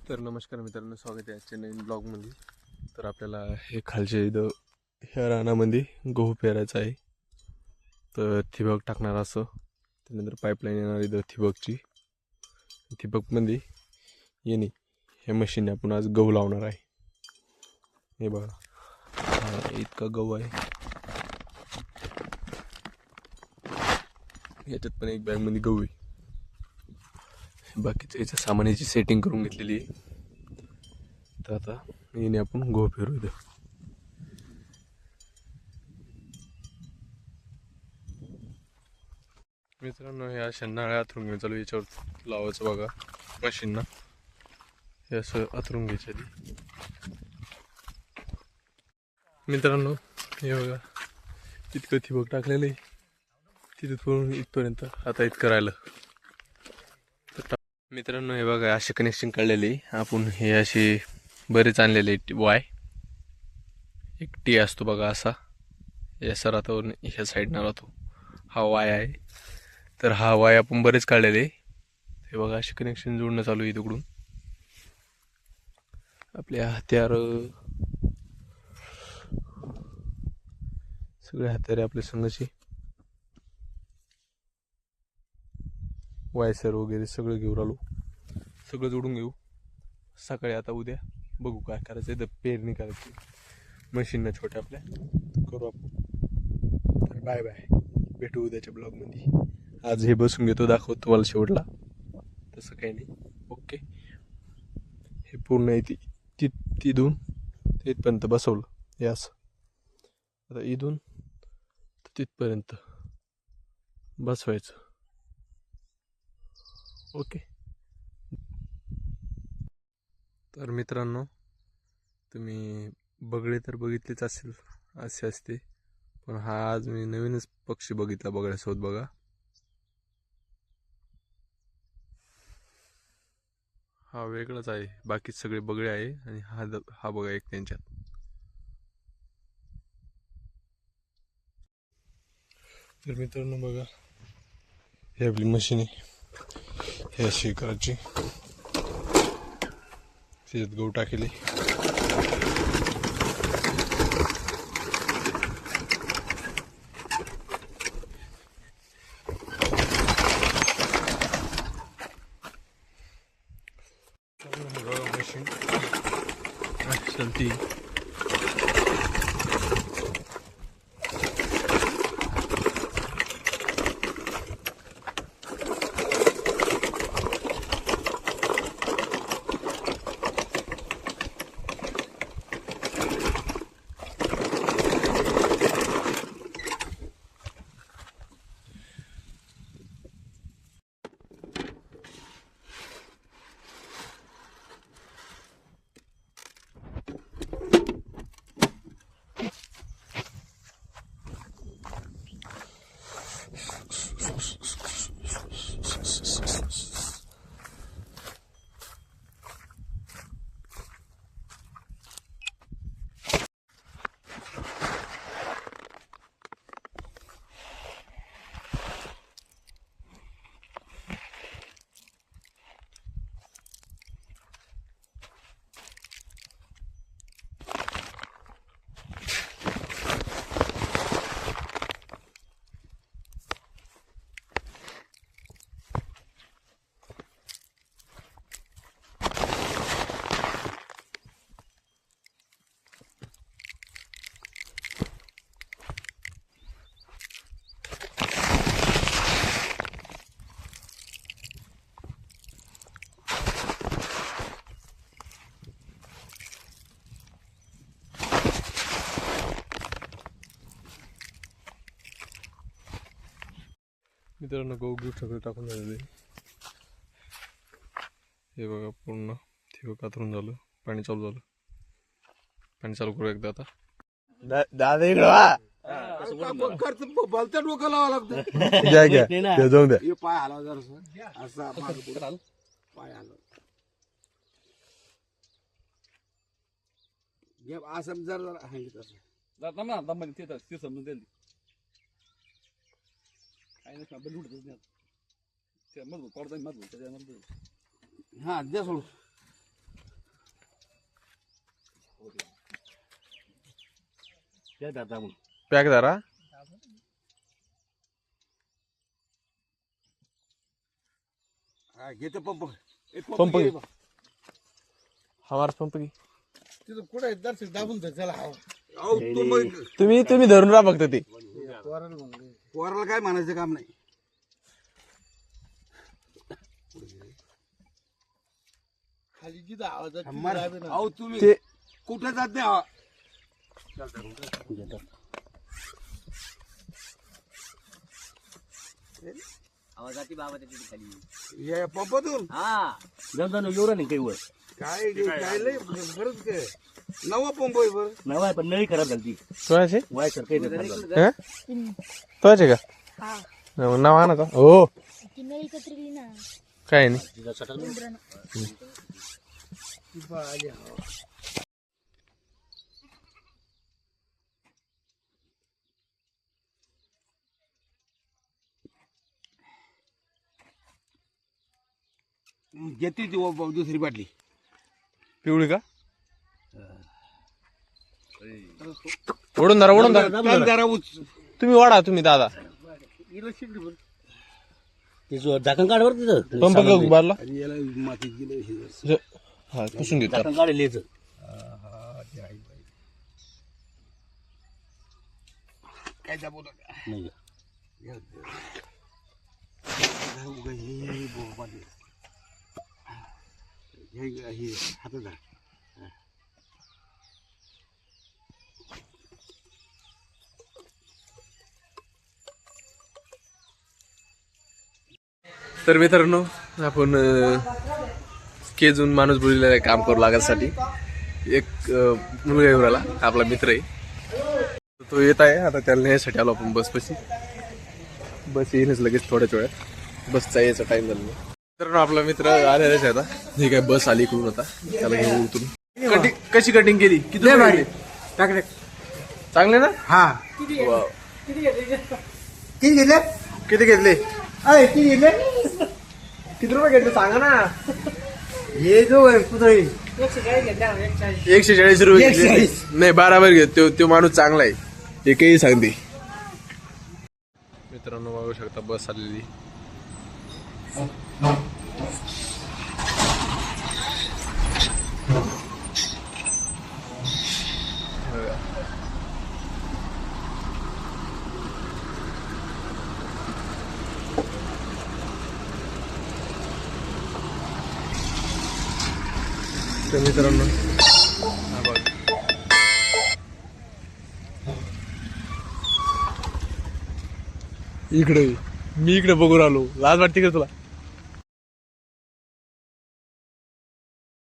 तर नमस्कार मित्रांनो, स्वागत आहे आजच्या नवीन ब्लॉगमध्ये. तर आपल्याला हे खालच्या इथं ह्या रानामध्ये गहू पेरायचा आहे. तर ठिबक टाकणार असं, त्यानंतर पाईपलाईन येणार इथं ठिबकची. ठिबकमध्ये येणे ह्या मशीनने आपण आज गहू लावणार आहे. हे बघा, हा इतका गहू आहे. याच्यात पण एक बॅगमध्ये गहू आहे. बाकीचं याचं सामानाची सेटिंग करून घेतलेली आहे. तर आता येणे आपण गहू पेरू इथं. मित्रांनो, हे अशा नाळ्या अथरून घेऊन चालू, याच्यावर लावायचं बघा मशीनना. हे असं अथरून घ्यायचं आधी. मित्रांनो हे बघा, इतकं ठिबक टाकलेलं आहे तिथून इथपर्यंत. आता इतकं राहिलं. मित्रांनो हे बघा, असे कनेक्शन काढलेले आपण. हे असे बरेच आणलेले वाय. एक टी असतो बघा असा, याचा राहतो, ह्या साईडनं राहतो. हा वाय आहे. तर हा वाय आपण बरेच काढलेले. हे बघा, असे कनेक्शन जोडणं चालू आहे तिकडून. आपल्या हत्यार, सगळे हत्यारे आपल्या संघाचे, वायसर वगैरे सगळं घेऊन आलो. सगळं जोडून घेऊ. सकाळी आता उद्या बघू काय करायचं. इथं पेरणी करायची मशीननं छोट्या आपल्या, करू आपण. तर बाय बाय, भेटू उद्याच्या ब्लॉगमध्ये. आज हे बसून घेतो, दाखवतो तुम्हाला शेवटला. तसं काही नाही, ओके. हे पूर्ण आहे तिथून तिथपर्यंत बसवलं हे असं. आता इथून तिथपर्यंत बसवायचं, ओके. तर मित्रांनो, तुम्ही बगळे तर बघितलेच असेल, असे असते. पण हा आज मी नवीनच पक्षी बघितला बगळ्यासोबत बघा. हा वेगळाच आहे, बाकी सगळे बगळे आहे आणि हा बघा एक त्यांच्यात. तर मित्रांनो बघा, ही आपली मशीन आहे. हे अशी करायची, त्याच्यात गहू टाकेले. मशीन चलती. मित्रांनो, गहू घेऊ सगळं टाकून झालेलं आहे. हे बघा, पूर्ण ठिबक कातरून झालं. पाणी चालू झालं. पाणी चालू करू एकदा आता. दादा इकडं वा. खर्च बोलता डोकं लावा लागतं. घ्या घ्या, ते जाऊन द्या. हे पाय हलवा जरा, असा पाय हलव. घे असं जरा सांगितलं तसं. जाता ना दम ते समजून दिली काही नाही आपण लुटतच नाही. ते मग पडता मग त्याच्यामध्ये हा द्या सोडून. पॅक जरा घेतो पंप पंप घे. हमारा पंप घे. तिथं कुठे दर्शक दाबून धर चला तुम्ही धरून राहा फक्त ते. पोराला काय म्हणायचं काम नाही. खाली जिथं आवाज अहो तुम्ही ते कुठे जात नाही हा? हे पंपातून काय काय लय बरंच काय नवा पंप आहे बरं. नवा पण नळी खराब झाली तोयाचे वाय सर काही तोयाचे का नाव आणा का हो ती नळी कतरली ना काय नाही. घेते ती दुसरी बाटली. पिवळी का ओढून धरा जरा तुम्ही वाढा तुम्ही दादा झाकण काढ बरं तिथं पंप का उभारला याला माती गेलं. हा पुसून घेतो. झाकण काढ लिहायचं काय दाबू नका. नाही हे हातात धर. तर मित्रांनो आपण केजून माणूस बोललेला काम करू लागायसाठी एक मुलगा येऊन आला आपला मित्र आहे तो येत आहे आता त्याला नेण्यासाठी आलो आपण बसपाशी. बस येईनच लगेच थोड्याच वेळात बसचा यायचा टाइम झाला. मित्रांनो आपला मित्र आलेलाच आहे आता. हे काय बस आली इकडून आता त्याला घेऊन उतरून कटिंग कशी कटिंग केली किती चांगले ना. हा वाव. किती घेतले किती घेतले किती घेतले किती रुपये घेतले सांगा ना. हे जो आहे पुतळी 140 रुपये घेतले. नाही बराबर घेत तो माणूस चांगला आहे हे काही सांगते. मित्रांनो बघू शकता बस आलेली. तर मित्रांनो हा बघ इकडे मी इकडे बघून आलो लाज वाटते का तुला.